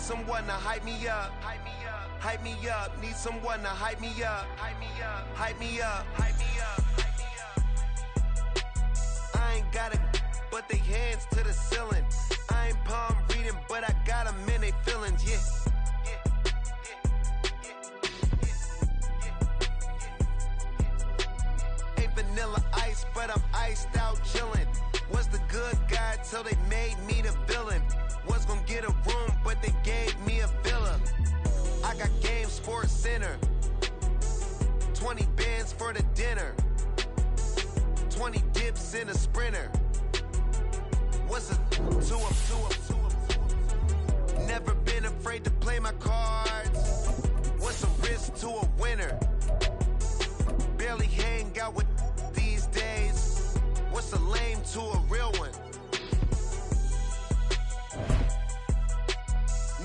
someone to hype me up. Hype me up. Hype me up. Need someone to hype me up. Hype me up. Hype me up. Hype me up. Hype me up. I ain't got it, but they hands to the ceiling. I ain't palm reading, but I got them in they feelings, yeah. Ain't vanilla ice, but I'm iced out chillin'. Was the good guy till they made me the villain. Was gonna get a room, but they gave me a villa. I got game, Sports Center. 20 bands for the dinner. 20 dips in a sprinter. What's a two-up? Never been afraid to play my cards. What's a risk to a winner? Barely hang out with these days. What's a lame to a real one?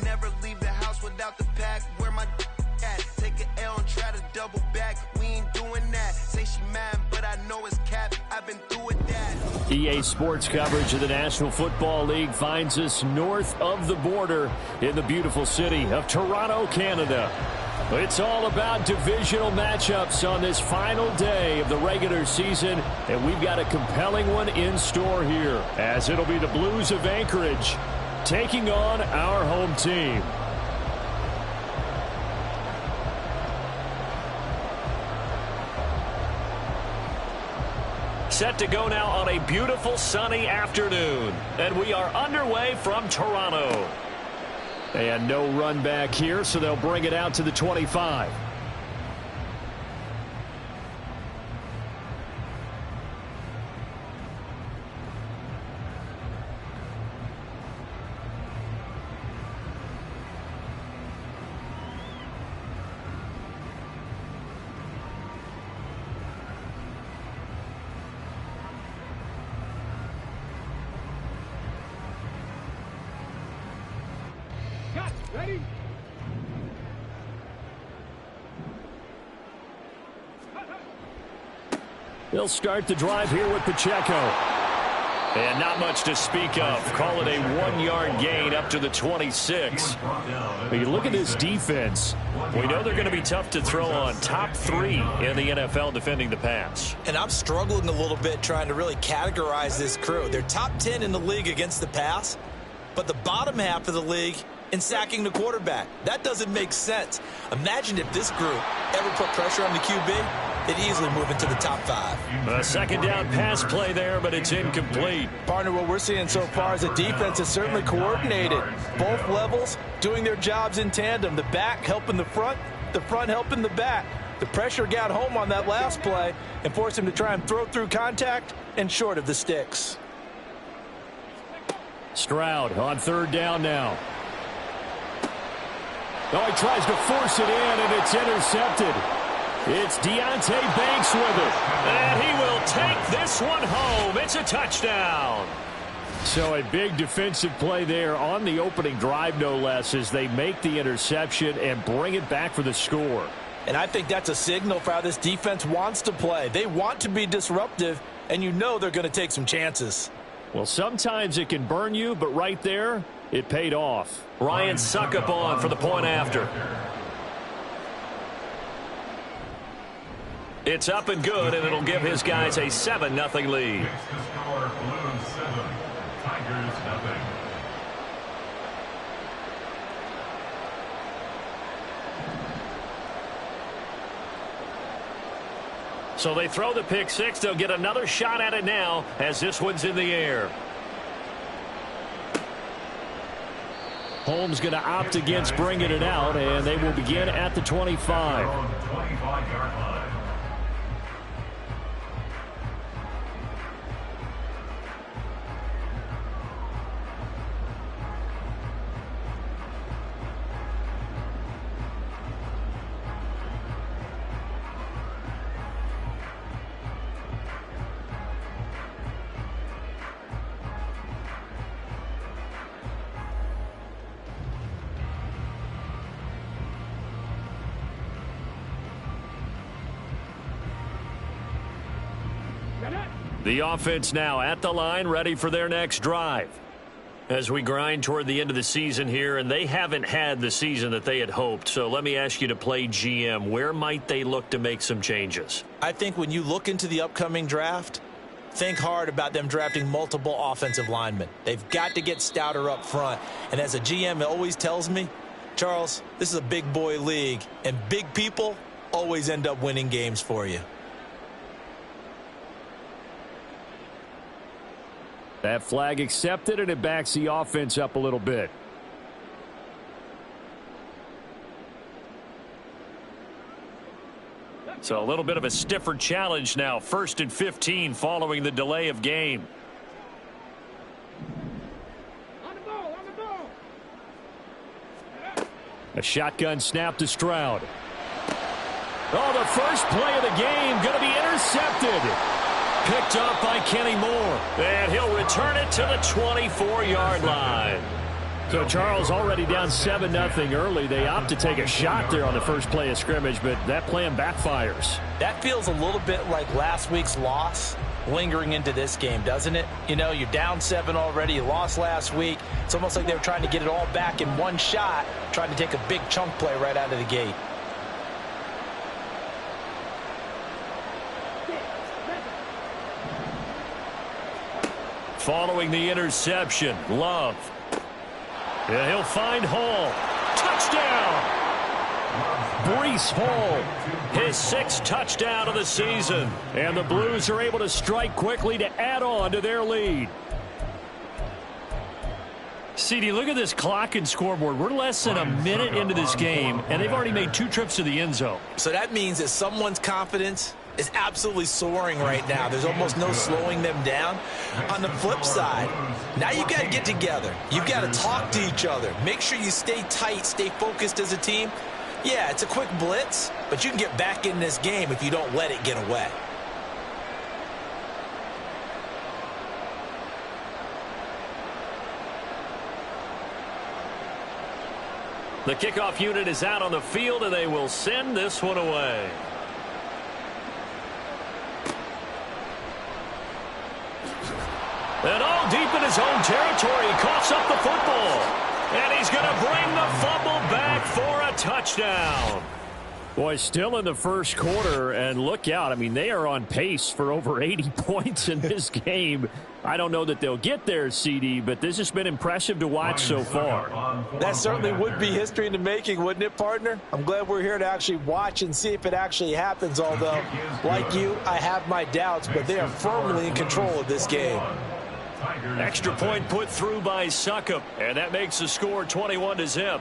Never leave the house without the pack. Where my at? Take an L and try to double back. We ain't doing that. Say she mad, but I know it's cap. I've been through it that. EA Sports coverage of the National Football League finds us north of the border in the beautiful city of Toronto, Canada. It's all about divisional matchups on this final day of the regular season, and we've got a compelling one in store here, as it'll be the Blues of Anchorage taking on our home team. Set to go now on a beautiful sunny afternoon, and we are underway from Toronto. And no run back here, so they'll bring it out to the 25. Ready? They'll start the drive here with Pacheco. And not much to speak of. Call it a 1-yard gain up to the 26. But you look at this defense. We know they're going to be tough to throw on. Top 3 in the NFL defending the pass. And I'm struggling a little bit trying to really categorize this crew. They're top 10 in the league against the pass, but the bottom half of the league in sacking the quarterback. That doesn't make sense. Imagine if this group ever put pressure on the QB, they'd easily move into the top 5. A second down pass play there, but it's incomplete. Partner, what we're seeing so far is the defense is certainly coordinated. Both levels doing their jobs in tandem. The back helping the front helping the back. The pressure got home on that last play and forced him to try and throw through contact and short of the sticks. Stroud on third down now. Oh, he tries to force it in, and it's intercepted. It's Deonte Banks with it. And he will take this one home. It's a touchdown. So a big defensive play there on the opening drive, no less, as they make the interception and bring it back for the score. And I think that's a signal for how this defense wants to play. They want to be disruptive, and you know they're going to take some chances. Well, sometimes it can burn you, but right there, it paid off. Ryan Suckup on for the point after. It's up and good, and it'll give his guys a 7-0 lead. So they throw the pick six. They'll get another shot at it now as this one's in the air. Holmes going to opt against bringing it out, and they will begin at the 25. The offense now at the line, ready for their next drive. As we grind toward the end of the season here, and they haven't had the season that they had hoped. So let me ask you to play GM. Where might they look to make some changes? I think when you look into the upcoming draft, think hard about them drafting multiple offensive linemen. They've got to get stouter up front. And as a GM, it always tells me, Charles, this is a big boy league, and big people always end up winning games for you. That flag accepted, and it backs the offense up a little bit. So a little bit of a stiffer challenge now. 1st and 15 following the delay of game. A shotgun snap to Stroud. Oh, the first play of the game going to be intercepted. Picked up by Kenny Moore. And he'll return it to the 24-yard line. So Charles already down 7-0 early. They opt to take a shot there on the first play of scrimmage, but that plan backfires. That feels a little bit like last week's loss lingering into this game, doesn't it? You know, you're down 7 already. You lost last week. It's almost like they were trying to get it all back in one shot, trying to take a big chunk play right out of the gate. Following the interception, Love. And he'll find Hall. Touchdown! Breece Hall, his 6th touchdown of the season. And the Blues are able to strike quickly to add on to their lead. CD, look at this clock and scoreboard. We're less than a minute into this game, and they've already made 2 trips to the end zone. So that means that someone's confidence is absolutely soaring right now. There's almost no slowing them down. On the flip side, now you got to get together. You've got to talk to each other. Make sure you stay tight, stay focused as a team. Yeah, it's a quick blitz, but you can get back in this game if you don't let it get away. The kickoff unit is out on the field, and they will send this one away. And all deep in his own territory, he coughs up the football. And he's going to bring the fumble back for a touchdown. Boy, still in the first quarter, and look out. I mean, they are on pace for over 80 points in this game. I don't know that they'll get there, CD, but this has been impressive to watch so far. That certainly would be history in the making, wouldn't it, partner? I'm glad we're here to actually watch and see if it actually happens, although, like you, I have my doubts, but they are firmly in control of this game. Extra point put through by Succop, and that makes the score 21-0.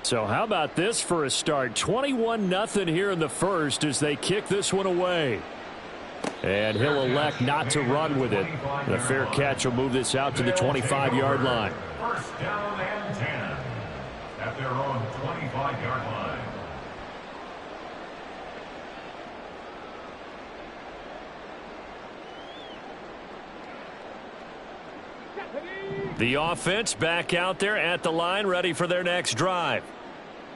So how about this for a start? 21-0 here in the first as they kick this one away. And he'll elect not to run with it. The fair catch will move this out to the 25-yard line. First down and 10 at their own 25-yard line. The offense back out there at the line, ready for their next drive.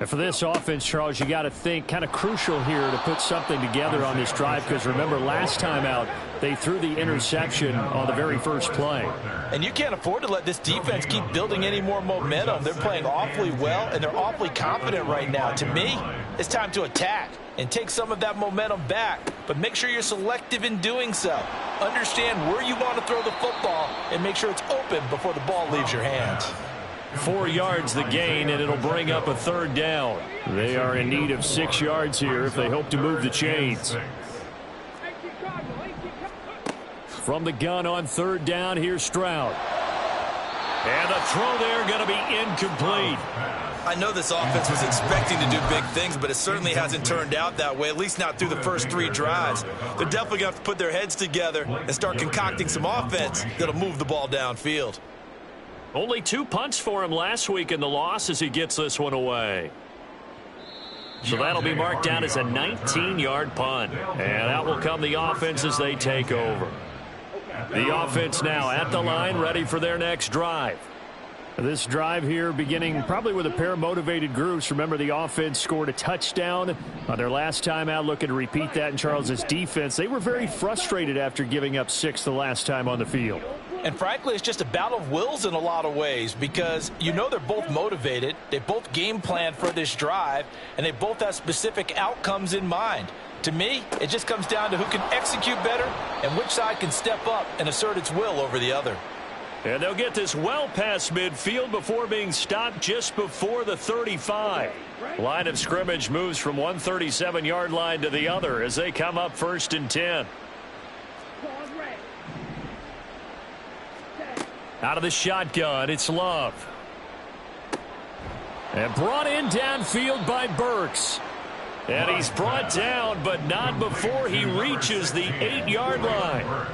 And for this offense, Charles, you got to think kind of crucial here to put something together on this drive, because remember last time out they threw the interception on the very first play. And you can't afford to let this defense keep building any more momentum. They're playing awfully well, and they're awfully confident right now. To me, it's time to attack and take some of that momentum back, but make sure you're selective in doing so. Understand where you want to throw the football and make sure it's open before the ball leaves your hands. 4 yards the gain, and it'll bring up a third down. They are in need of 6 yards here if they hope to move the chains. From the gun on third down, here's Stroud. And the throw there going to be incomplete. I know this offense was expecting to do big things, but it certainly hasn't turned out that way, at least not through the first 3 drives. They're definitely going to have to put their heads together and start concocting some offense that'll move the ball downfield. Only 2 punts for him last week in the loss as he gets this one away. So that'll be marked down as a 19-yard punt. And out will come the offense as they take over. The offense now at the line, ready for their next drive. This drive here beginning probably with a pair of motivated groups. Remember, the offense scored a touchdown on their last time out, looking to repeat that in Charles's defense. They were very frustrated after giving up 6 the last time on the field. And frankly, it's just a battle of wills in a lot of ways because you know they're both motivated. They both game plan for this drive, and they both have specific outcomes in mind. To me, it just comes down to who can execute better and which side can step up and assert its will over the other. And they'll get this well past midfield before being stopped just before the 35. Line of scrimmage moves from one 37-yard line to the other as they come up 1st and 10. Out of the shotgun, it's Love. And brought in downfield by Burks. And he's brought down, but not before he reaches the 8-yard line.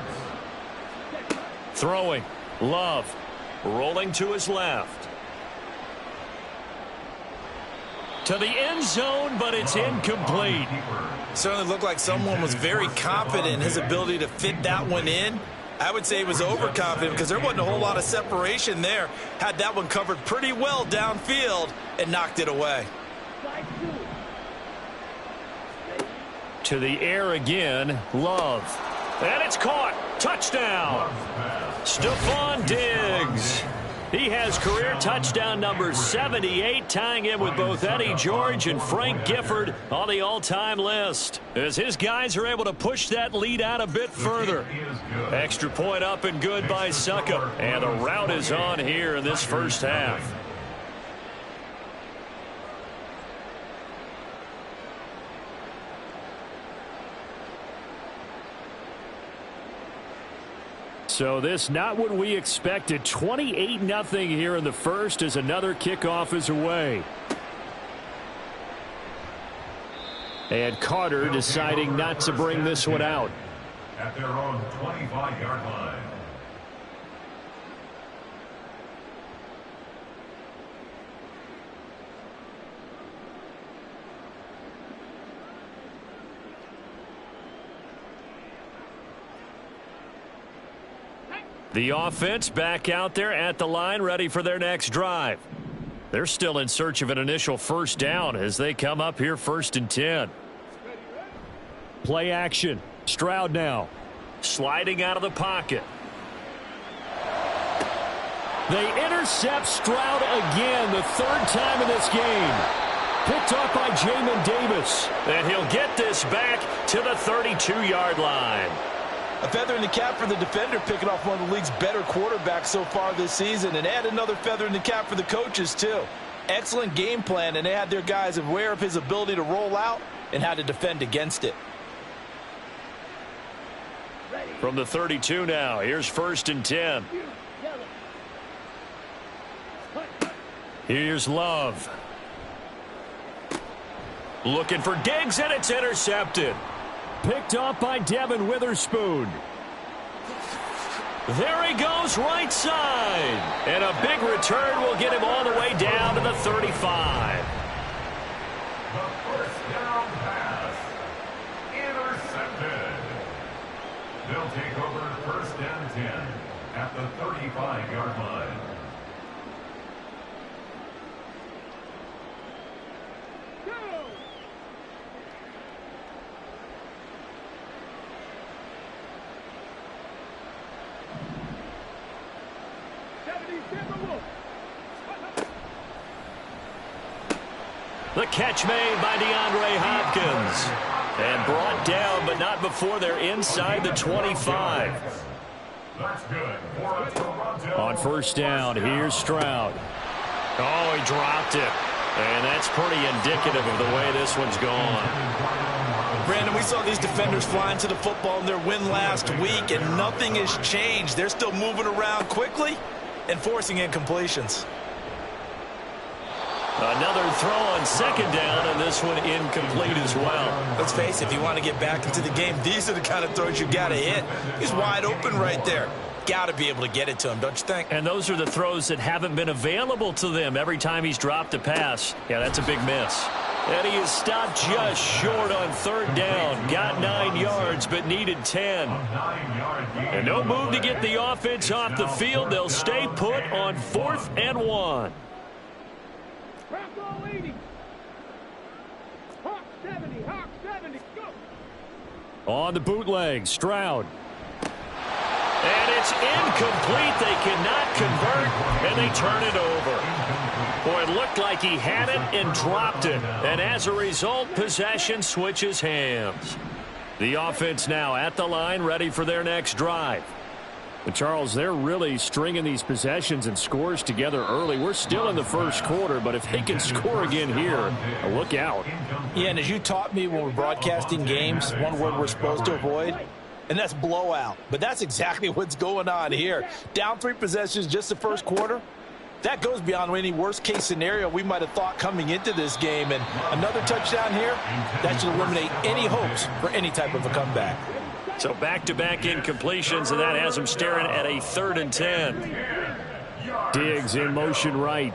Throwing. Love rolling to his left. To the end zone, but it's incomplete. Certainly looked like someone was very confident in his ability to fit that one in. I would say he was overconfident because there wasn't a whole lot of separation there. Had that one covered pretty well downfield and knocked it away. To the air again, Love. And it's caught. Touchdown. Stephon Diggs. He has career touchdown number 78, tying in with both Eddie George and Frank Gifford on the all-time list. As his guys are able to push that lead out a bit further. Extra point up and good by Succop. And the route is on here in this first half. So this not what we expected. 28-0 here in the first as another kickoff is away. And Carter deciding not to bring this one out. At their own 25-yard line. The offense back out there at the line, ready for their next drive. They're still in search of an initial first down as they come up here 1st and 10. Play action. Stroud now. Sliding out of the pocket. They intercept Stroud again, the 3rd time in this game. Picked off by Jamin Davis. And he'll get this back to the 32-yard line. A feather in the cap for the defender, picking off one of the league's better quarterbacks so far this season, and add another feather in the cap for the coaches, too. Excellent game plan, and they had their guys aware of his ability to roll out and how to defend against it. From the 32 now, here's 1st and 10. Here's Love. Looking for Diggs, and it's intercepted. Picked off by Devin Witherspoon. There he goes, right side. And a big return will get him all the way down to the 35. The first down pass. Intercepted. They'll take over 1st and 10 at the 35-yard line. The catch made by DeAndre Hopkins. And brought down, but not before they're inside the 25. That's good for a Toronto. On 1st down, here's Stroud. Oh, he dropped it. And that's pretty indicative of the way this one's gone. Brandon, we saw these defenders flying to the football in their win last week, and nothing has changed. They're still moving around quickly and forcing incompletions. Another throw on 2nd down, and this one incomplete as well. Let's face it, if you want to get back into the game, these are the kind of throws you got to hit. He's wide open right there. Got to be able to get it to him, don't you think? And those are the throws that haven't been available to them every time he's dropped a pass. Yeah, that's a big miss. And he is stopped just short on third down. Got 9 yards, but needed 10. And no move to get the offense off the field. They'll stay put on 4th and 1. On the bootleg, Stroud. And it's incomplete. They cannot convert, and they turn it over. Boy, it looked like he had it and dropped it. And as a result, possession switches hands. The offense now at the line, ready for their next drive. But Charles, they're really stringing these possessions and scores together early. We're still in the first quarter, but if they can score again here, look out. Yeah, and as you taught me when we're broadcasting games, one word we're supposed to avoid, and that's blowout. But that's exactly what's going on here. Down 3 possessions just the first quarter. That goes beyond any worst-case scenario we might have thought coming into this game. And another touchdown here, that should eliminate any hopes for any type of a comeback. So back-to-back incompletions, and that has them staring at a 3rd and 10. Diggs in motion right.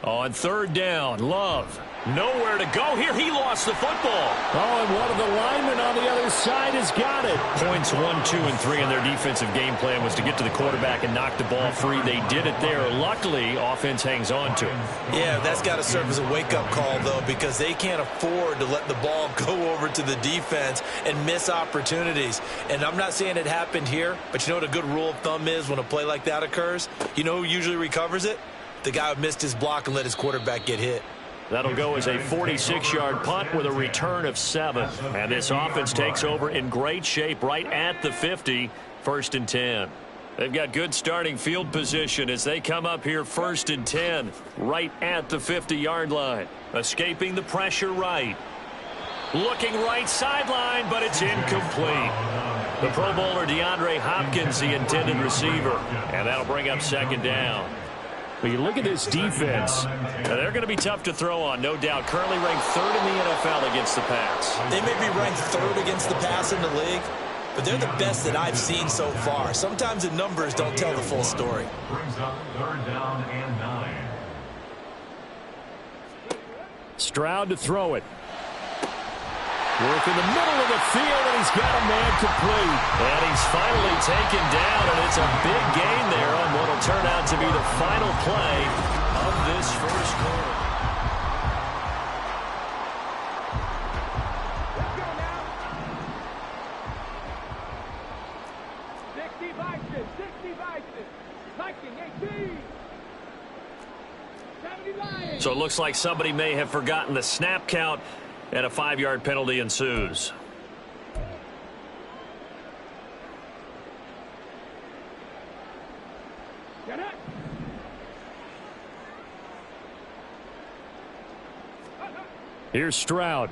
On 3rd down, Love. Nowhere to go here. He lost the football. Oh, and one of the linemen on the other side has got it. Points 1, 2, and 3 in their defensive game plan was to get to the quarterback and knock the ball free. They did it there. Luckily, offense hangs on to it. Yeah, that's got to serve as a wake-up call, though, because they can't afford to let the ball go over to the defense and miss opportunities. And I'm not saying it happened here, but you know what a good rule of thumb is when a play like that occurs? You know who usually recovers it? The guy who missed his block and let his quarterback get hit. That'll go as a 46-yard punt with a return of 7. And this offense takes over in great shape right at the 50, 1st and 10. They've got good starting field position as they come up here 1st and 10, right at the 50-yard line. Escaping the pressure right. Looking right sideline, but it's incomplete. The Pro Bowler DeAndre Hopkins, the intended receiver. And that'll bring up 2nd down. But you look at this defense, they're going to be tough to throw on, no doubt. Currently ranked 3rd in the NFL against the pass. They may be ranked 3rd against the pass in the league, but they're the best that I've seen so far. Sometimes the numbers don't tell the full story. Brings up 3rd down and 9. Stroud to throw it. Work in the middle of the field, and he's got a man complete. And he's finally taken down, and it's a big gain there on what will turn out to be the final play of this first quarter. Let's go now. 60 Vikings, 60 Vikings. Viking 18. 70 Lions. So it looks like somebody may have forgotten the snap count, and a 5-yard penalty ensues. Get it. Here's Stroud.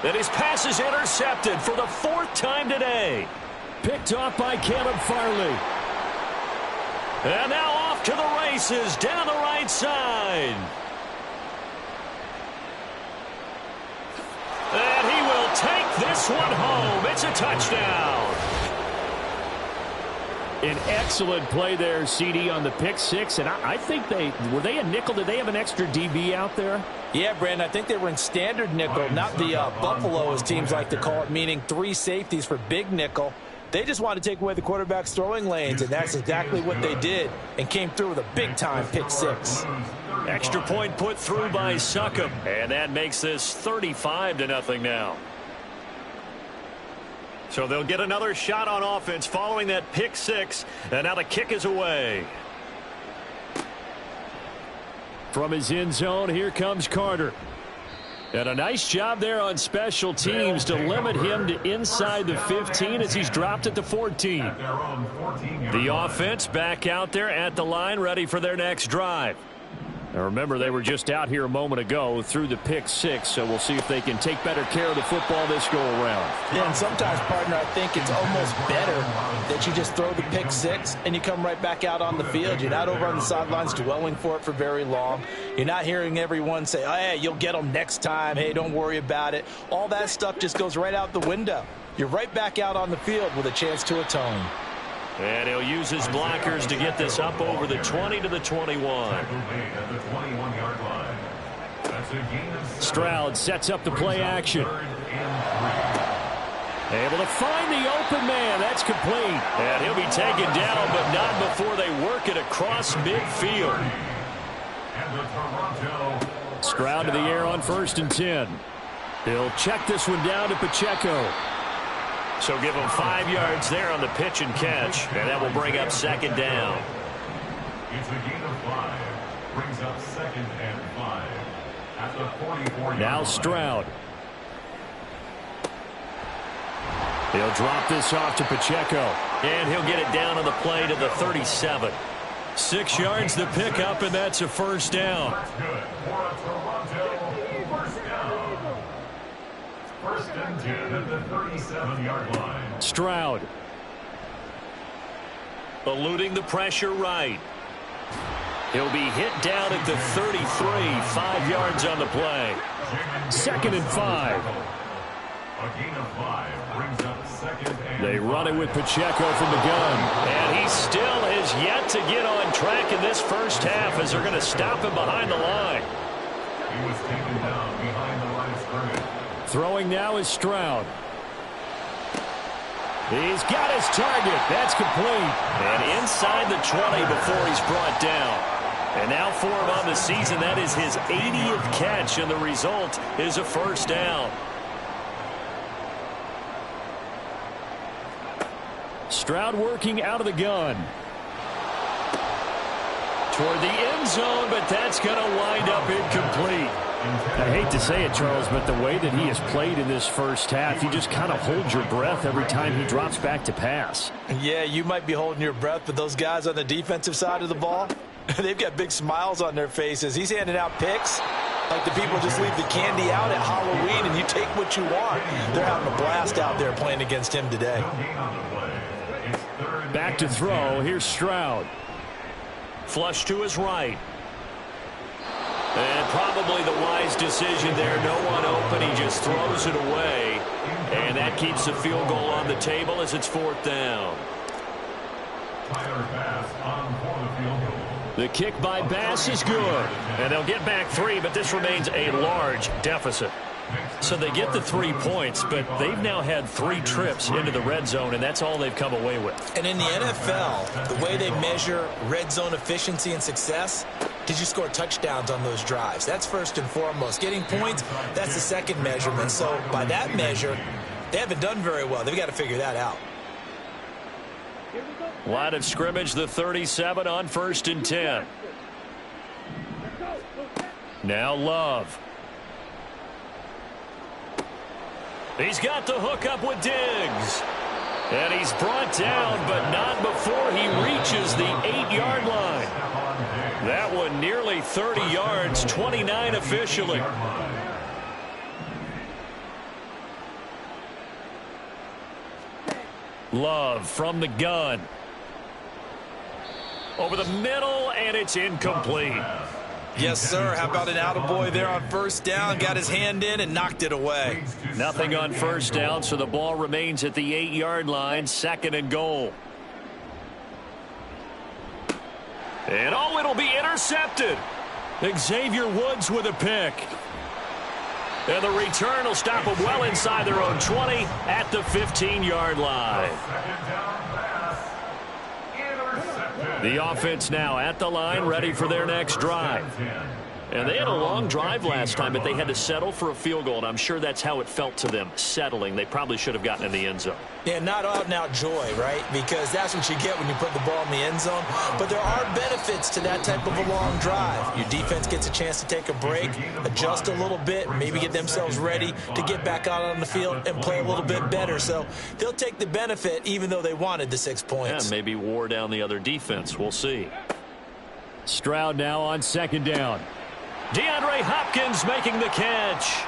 And his pass is intercepted for the 4th time today. Picked off by Caleb Farley. And now off to the races down the right side. And he will take this one home. It's a touchdown. An excellent play there, CD, on the pick 6. And I think were they a nickel? Did they have an extra DB out there? Yeah, Brandon, I think they were in standard nickel, not the Buffalo, as teams like to call it, meaning 3 safeties for big nickel. They just wanted to take away the quarterback's throwing lanes, and that's exactly what they did, and came through with a big-time pick 6. Extra point put through by Succop, and that makes this 35-0 now. So they'll get another shot on offense following that pick 6, and now the kick is away. From his end zone, here comes Carter. And a nice job there on special teams to limit him to inside the 15 as he's dropped at the 14. The offense back out there at the line, ready for their next drive. Now remember, they were just out here a moment ago through the pick six, so we'll see if they can take better care of the football this go-around. Yeah, and sometimes, partner, I think it's almost better that you just throw the pick six and you come right back out on the field. You're not over on the sidelines dwelling for it for very long. You're not hearing everyone say, oh, hey, you'll get them next time. Hey, don't worry about it. All that stuff just goes right out the window. You're right back out on the field with a chance to atone. And he'll use his blockers to get this up over the 20 to the 21. Stroud sets up the play action. Able to find the open man. That's complete. And he'll be taken down, but not before they work it across midfield. Stroud to the air on 1st and 10. He'll check this one down to Pacheco. So give him 5 yards there on the pitch and catch, and that will bring up 2nd down. It's a gain of 5. Brings up 2nd and 5 at the 44-yard now line. Stroud. He'll drop this off to Pacheco, and he'll get it down on the play to the 37. 6 yards the pickup, and that's a 1st down. That's good for a Toronto 1st down. 1st and 10 at the 37-yard line. Stroud. Eluding the pressure right. He'll be hit down at the 33. 5 yards on the play. 2nd and 5. A gain of 5 brings up 2nd and They run it with Pacheco from the gun. And he still has yet to get on track in this first half as they're going to stop him behind the line. He was taken down behind the line of scrimmage. Throwing now is Stroud. He's got his target. That's complete. And inside the 20 before he's brought down. And now for him on the season, that is his 80th catch, and the result is a 1st down. Stroud working out of the gun. Toward the end zone, but that's going to wind up incomplete. I hate to say it, Charles, but the way that he has played in this first half, you just kind of hold your breath every time he drops back to pass. Yeah, you might be holding your breath, but those guys on the defensive side of the ball, they've got big smiles on their faces. He's handing out picks like the people just leave the candy out at Halloween and you take what you want. They're having a blast out there playing against him today. Back to throw. Here's Stroud. Flush to his right. And probably the wise decision there. No one open. He just throws it away. And that keeps the field goal on the table as it's 4th down. The kick by Bass is good. And they'll get back 3, but this remains a large deficit. So they get the 3 points, but they've now had 3 trips into the red zone, and that's all they've come away with. And in the NFL, the way they measure red zone efficiency and success, did you score touchdowns on those drives? That's first and foremost. Getting points, that's the second measurement. So by that measure, they haven't done very well. They've got to figure that out. Line of scrimmage, the 37 on 1st and 10. Now Love. He's got the hook up with Diggs. And he's brought down, but not before he reaches the 8-yard line. That one nearly 30 yards, 29 officially. Love from the gun. Over the middle, and it's incomplete. Yes, sir. How about an attaboy there on 1st down? Got his hand in and knocked it away. Nothing on 1st down, so the ball remains at the 8-yard line, 2nd and goal. And oh, it'll be intercepted. Xavier Woods with a pick. And the return will stop them well inside their own 20 at the 15-yard line. The offense now at the line, ready for their next drive. And they had a long drive last time, but they had to settle for a field goal, and I'm sure that's how it felt to them, settling. They probably should have gotten in the end zone. Yeah, not out-and-out joy, right? Because that's what you get when you put the ball in the end zone. But there are benefits to that type of a long drive. Your defense gets a chance to take a break, adjust a little bit, maybe get themselves ready to get back out on the field and play a little bit better. So they'll take the benefit even though they wanted the 6 points. Yeah, maybe wore down the other defense. We'll see. Stroud now on second down. DeAndre Hopkins making the catch.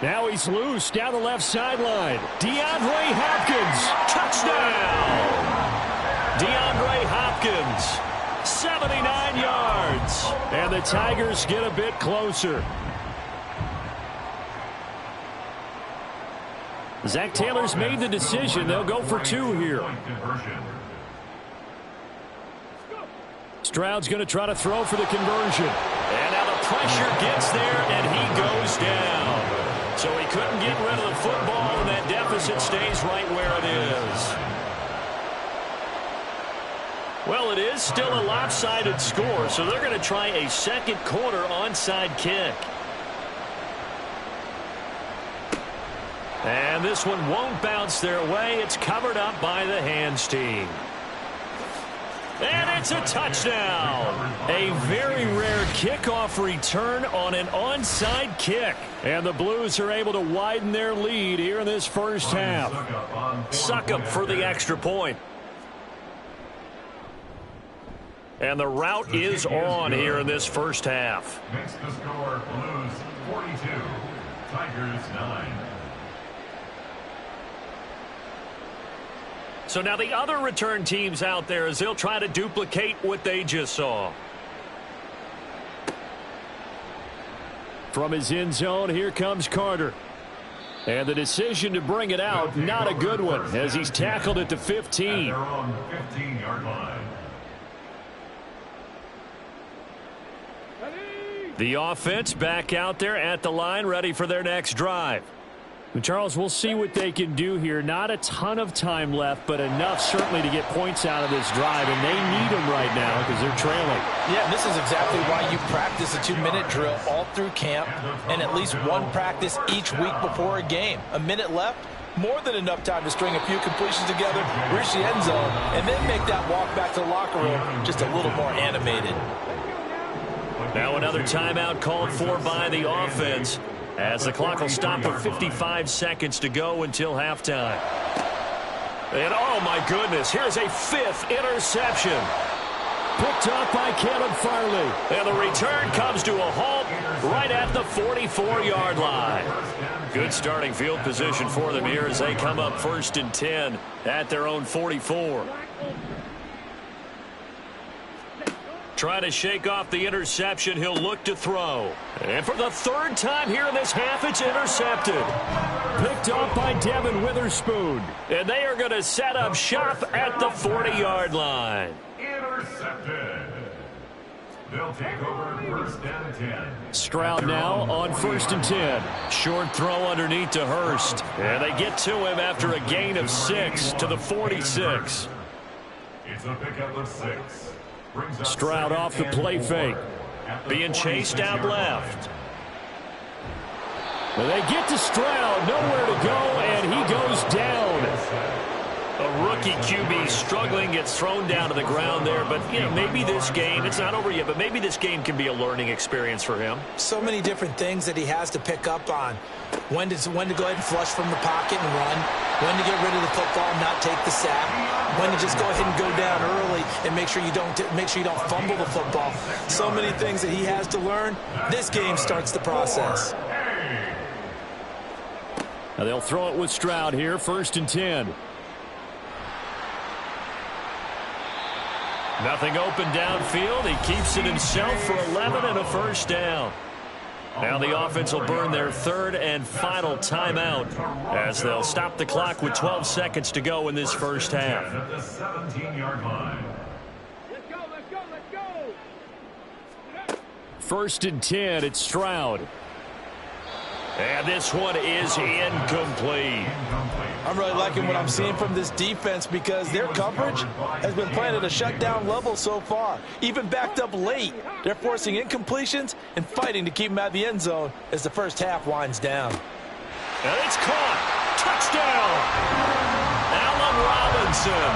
Now he's loose down the left sideline. DeAndre Hopkins, touchdown! DeAndre Hopkins, 79 yards. And the Tigers get a bit closer. Zach Taylor's made the decision. They'll go for two here. Stroud's going to try to throw for the conversion. And now the pressure gets there, and he goes down. So he couldn't get rid of the football, and that deficit stays right where it is. Well, it is still a lopsided score, so they're going to try a second quarter onside kick. And this one won't bounce their way. It's covered up by the hands team. And it's a touchdown. A very rare kickoff return on an onside kick. And the Blues are able to widen their lead here in this first half. Succop for the extra point. And the route is on here in this first half. Makes the score Blues 42, Tigers 9. So now the other return teams out there as they'll try to duplicate what they just saw. From his end zone, here comes Carter. And the decision to bring it out, not a good one, as he's tackled at the 15. They're on the 15-yard line. The offense back out there at the line, ready for their next drive. And Charles, we'll see what they can do here. Not a ton of time left, but enough certainly to get points out of this drive, and they need them right now because they're trailing. Yeah, and this is exactly why you practice a 2-minute drill all through camp and at least one practice each week before a game. A minute left, more than enough time to string a few completions together, reach the end zone, and then make that walk back to the locker room just a little more animated. Now another timeout called for by the offense, as the clock will stop with 55 seconds to go until halftime. And oh my goodness, here's a fifth interception. Picked up by Caleb Farley. And the return comes to a halt right at the 44-yard line. Good starting field position for them here as they come up 1st and 10 at their own 44. Trying to shake off the interception. He'll look to throw. And for the third time here in this half, it's intercepted. Picked up by Devin Witherspoon. And they are going to set up shop at the 40-yard line. Intercepted. They'll take over 1st and 10. Stroud now on 1st and 10. Short throw underneath to Hurst. And they get to him after a gain of 6 to the 46. It's a pickup of 6. Stroud off the play fake. Being chased out left. Well, they get to Stroud, nowhere to go, and he goes down. A rookie QB struggling, gets thrown down to the ground there, but you know, maybe this game, it's not over yet, but maybe this game can be a learning experience for him. So many different things that he has to pick up on. When to go ahead and flush from the pocket and run. When to get rid of the football and not take the sack. When to just go ahead and go down early and make sure you don't fumble the football. So many things that he has to learn. This game starts the process. Now they'll throw it with Stroud here, 1st and 10. Nothing open downfield. He keeps it himself for 11 and a 1st down. Now the offense will burn their 3rd and final timeout as they'll stop the clock with 12 seconds to go in this first half. At the 17-yard line. Let's go, let's go, let's go. 1st and 10, it's Stroud. And this one is incomplete. I'm really liking what I'm seeing from this defense because their coverage has been playing at a shutdown level so far. Even backed up late, they're forcing incompletions and fighting to keep them out of the end zone as the first half winds down. And it's caught. Touchdown. Allen Robinson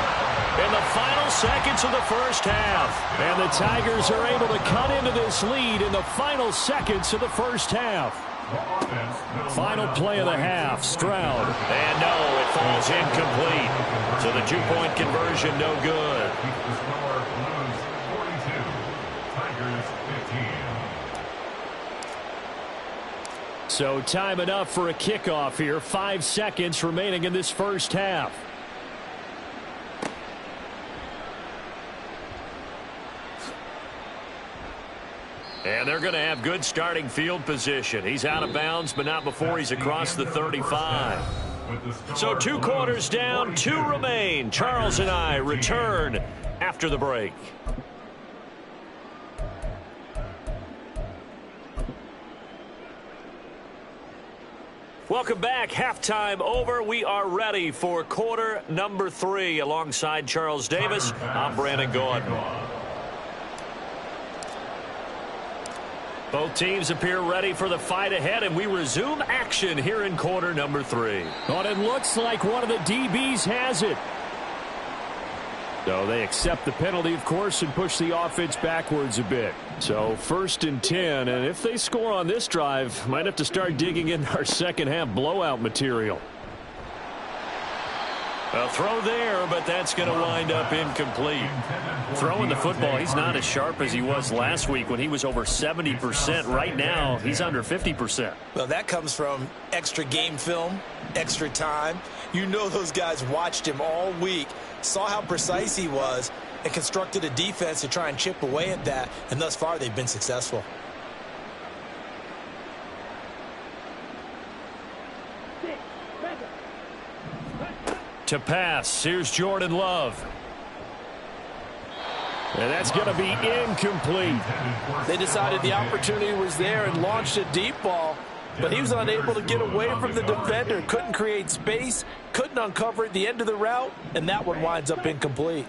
in the final seconds of the first half. And the Tigers are able to cut into this lead in the final seconds of the first half. Final play of the half, Stroud. And no, it falls incomplete. So the 2-point conversion, no good. So time enough for a kickoff here. 5 seconds remaining in this first half. And they're going to have good starting field position. He's out of bounds, but not before he's across the 35. So 2 quarters down, 2 remain. Charles and I return after the break. Welcome back. Halftime over. We are ready for quarter number 3. Alongside Charles Davis, I'm Brandon Gordon. Both teams appear ready for the fight ahead, and we resume action here in quarter number 3. But it looks like one of the DBs has it. So they accept the penalty, of course, and push the offense backwards a bit. So 1st and 10, and if they score on this drive, might have to start digging in our second half blowout material. A throw there, but that's going to wind up incomplete. Throwing the football, he's not as sharp as he was last week when he was over 70%. Right now, he's under 50%. Well, that comes from extra game film, extra time. You know those guys watched him all week, saw how precise he was, and constructed a defense to try and chip away at that, and thus far they've been successful. To pass, here's Jordan Love. And that's going to be incomplete. They decided the opportunity was there and launched a deep ball, but he was unable to get away from the defender. Couldn't create space, couldn't uncover at the end of the route, and that one winds up incomplete.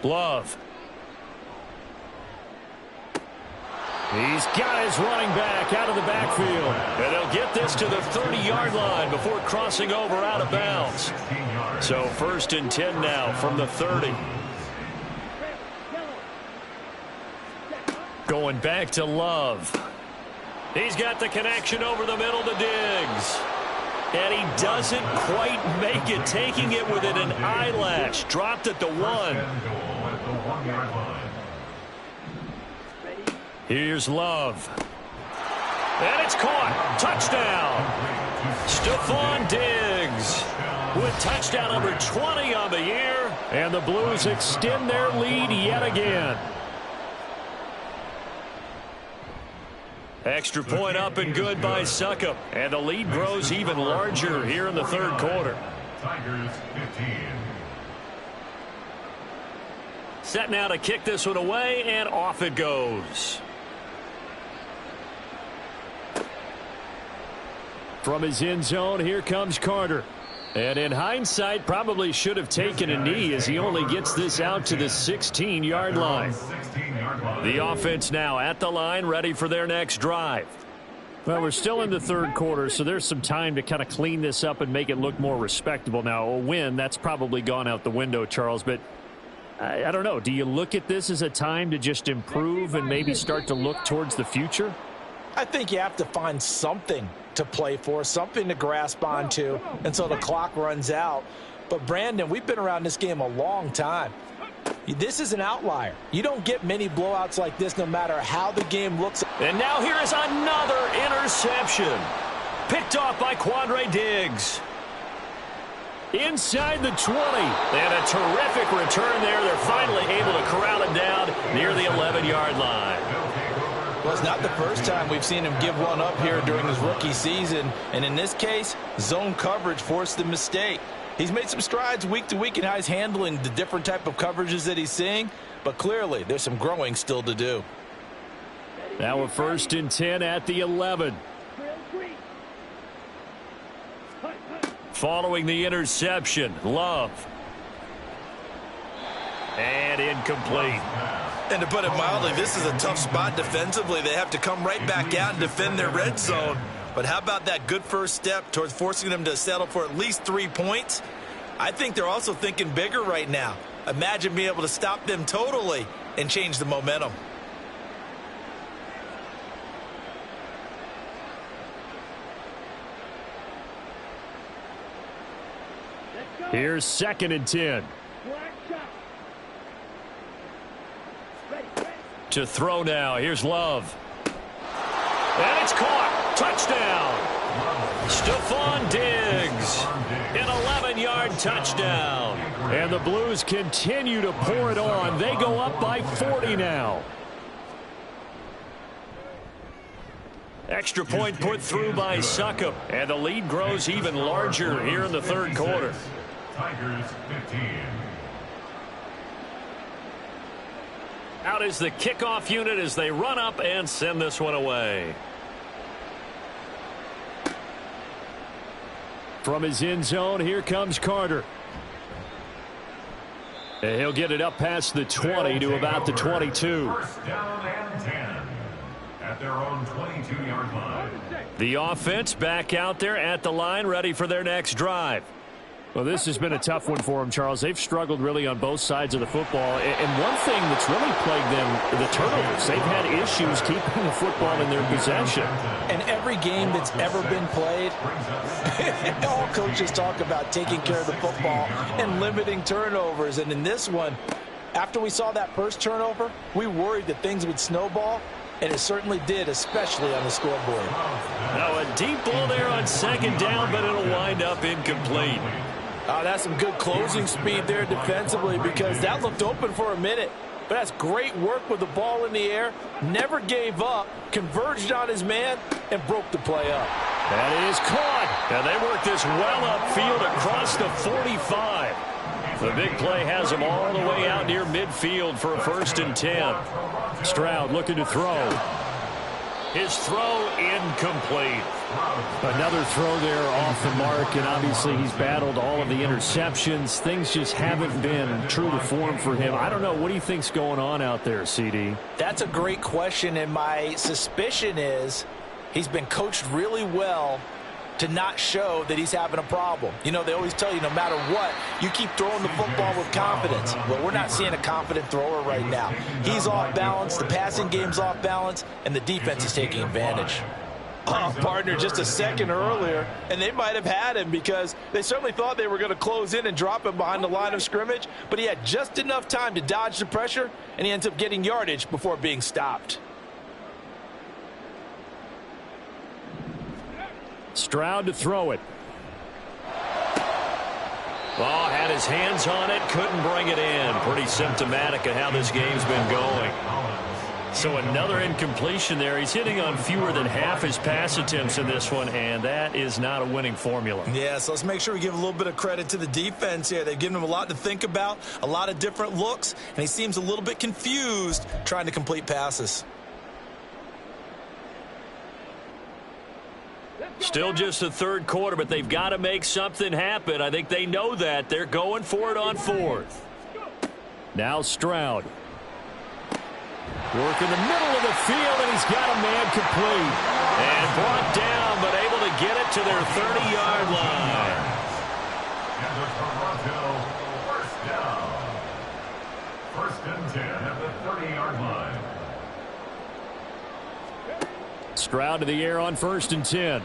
Love. He's got his running back out of the backfield. And they'll get this to the 30-yard line before crossing over out of bounds. So 1st and 10 now from the 30. Going back to Love. He's got the connection over the middle to Diggs. And he doesn't quite make it, taking it within an eyelash. Dropped at the 1. Here's Love. And it's caught. Touchdown. Stephon Diggs with touchdown number 20 on the year. And the Blues extend their lead yet again. Extra point up and good by Succop. And the lead grows even larger here in the 3rd quarter. Tigers 15. Set now to kick this one away, and off it goes. From his end zone, here comes Carter. And in hindsight, probably should have taken a knee as he only gets this out to the 16-yard line. The offense now at the line, ready for their next drive. Well, we're still in the 3rd quarter, so there's some time to kind of clean this up and make it look more respectable. Now, a win, that's probably gone out the window, Charles, but I don't know. Do you look at this as a time to just improve and maybe start to look towards the future? I think you have to find something to play for, something to grasp onto until the clock runs out. But, Brandon, we've been around this game a long time. This is an outlier. You don't get many blowouts like this no matter how the game looks. And now here is another interception. Picked off by Quandre Diggs. Inside the 20. And a terrific return there. They're finally able to corral it down near the 11-yard line. Well, it's not the first time we've seen him give one up here during his rookie season. And in this case, zone coverage forced the mistake. He's made some strides week to week in how he's handling the different type of coverages that he's seeing. But clearly, there's some growing still to do. Now a 1st and 10 at the 11. Following the interception, Love. And incomplete. And to put it mildly, this is a tough spot defensively. They have to come right back out and defend their red zone. But how about that good first step towards forcing them to settle for at least 3 points? I think they're also thinking bigger right now. Imagine being able to stop them totally and change the momentum. Here's 2nd and 10. To throw now. Here's Love. And it's caught. Touchdown. Stephon Diggs. An 11-yard touchdown. And the Blues continue to pour it on. They go up by 40 now. Extra point put through by Succop. And the lead grows even larger here in the third quarter. Tigers 15. Out is the kickoff unit as they run up and send this one away. From his end zone, here comes Carter. And he'll get it up past the 20 to about the 22. First down and 10 at their own 22-yard line. The offense back out there at the line, ready for their next drive. Well, this has been a tough one for them, Charles. They've struggled really on both sides of the football. And one thing that's really plagued them, the turnovers. They've had issues keeping the football in their possession. And every game that's ever been played, all coaches talk about taking care of the football and limiting turnovers. And in this one, after we saw that first turnover, we worried that things would snowball. And it certainly did, especially on the scoreboard. Now a deep ball there on second down, but it'll wind up incomplete. That's some good closing speed there defensively because that looked open for a minute. But that's great work with the ball in the air. Never gave up, converged on his man, and broke the play up. That is caught. And they work this well upfield across the 45. The big play has them all the way out near midfield for a 1st and 10. Stroud looking to throw. His throw incomplete. Another throw there off the mark, and obviously he's battled all of the interceptions. Things just haven't been true to form for him. I don't know. What do you think's going on out there, CD? That's a great question, and my suspicion is he's been coached really well to not show that he's having a problem. You know, they always tell you no matter what, you keep throwing the football with confidence. Well, we're not seeing a confident thrower right now. He's off balance, the passing game's off balance, and the defense is taking advantage. Partner just a second earlier, and they might have had him because they certainly thought they were going to close in and drop him behind the line of scrimmage, but he had just enough time to dodge the pressure, and he ends up getting yardage before being stopped. Stroud to throw it. Oh, had his hands on it, couldn't bring it in. Pretty symptomatic of how this game's been going. So another incompletion there. He's hitting on fewer than half his pass attempts in this one, and that is not a winning formula. Yeah, so let's make sure we give a little bit of credit to the defense here. They've given him a lot to think about, a lot of different looks, and he seems a little bit confused trying to complete passes. Still just the third quarter, but they've got to make something happen. I think they know that. They're going for it on 4th. Now Stroud. Work in the middle of the field, and he's got a man complete. And brought down, but able to get it to their 30-yard line. And the Toronto first down. 1st and 10 at the 30-yard line. Stroud to the air on 1st and 10.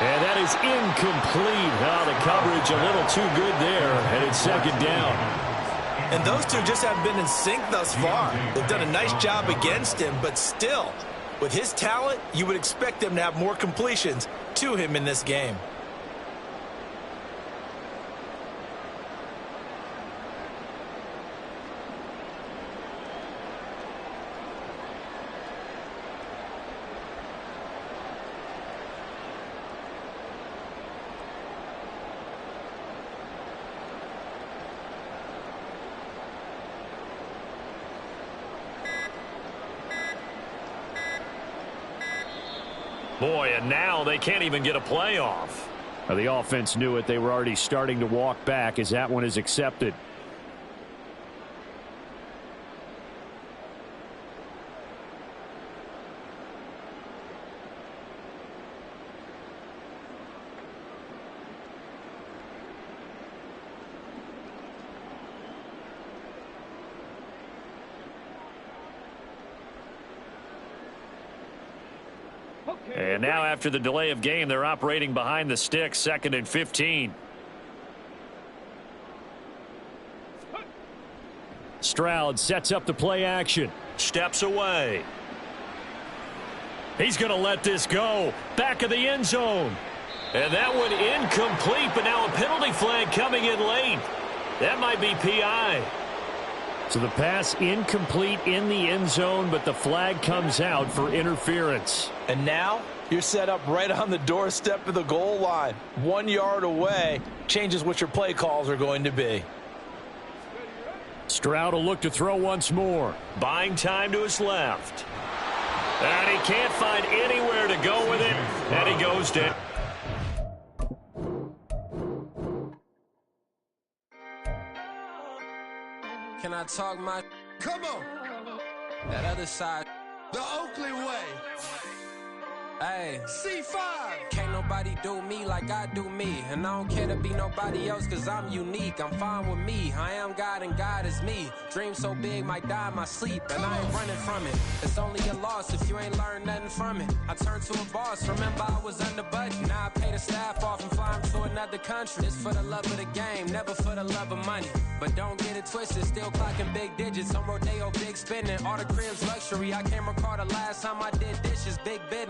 And that is incomplete. Oh, the coverage a little too good there, and it's 2nd down. And those two just haven't been in sync thus far. They've done a nice job against him, but still, with his talent, you would expect them to have more completions to him in this game. Boy, and now they can't even get a playoff. Well, the offense knew it. They were already starting to walk back as that one is accepted. And now after the delay of game, they're operating behind the sticks, 2nd and 15. Stroud sets up the play action. Steps away. He's going to let this go. Back of the end zone. And that one incomplete, but now a penalty flag coming in late. That might be PI. So the pass incomplete in the end zone, but the flag comes out for interference. And now you're set up right on the doorstep of the goal line. 1 yard away changes what your play calls are going to be. Stroud will look to throw once more. Buying time to his left. And he can't find anywhere to go with it. And he goes down. Can I talk my... Come on, That other side... the Oakley way. Hey. C5. Can't nobody do me like I do me. And I don't care to be nobody else cause I'm unique. I'm fine with me. I am God and God is me. Dream so big might die in my sleep. And I ain't running from it. It's only a loss if you ain't learned nothing from it. I turned to a boss. Remember I was under budget. Now I pay the staff off and fly 'em to another country. It's for the love of the game, never for the love of money. But don't get it twisted. Still clocking big digits. On Rodeo, big spending. All the cribs luxury. I can't recall the last time I did dishes. Big business.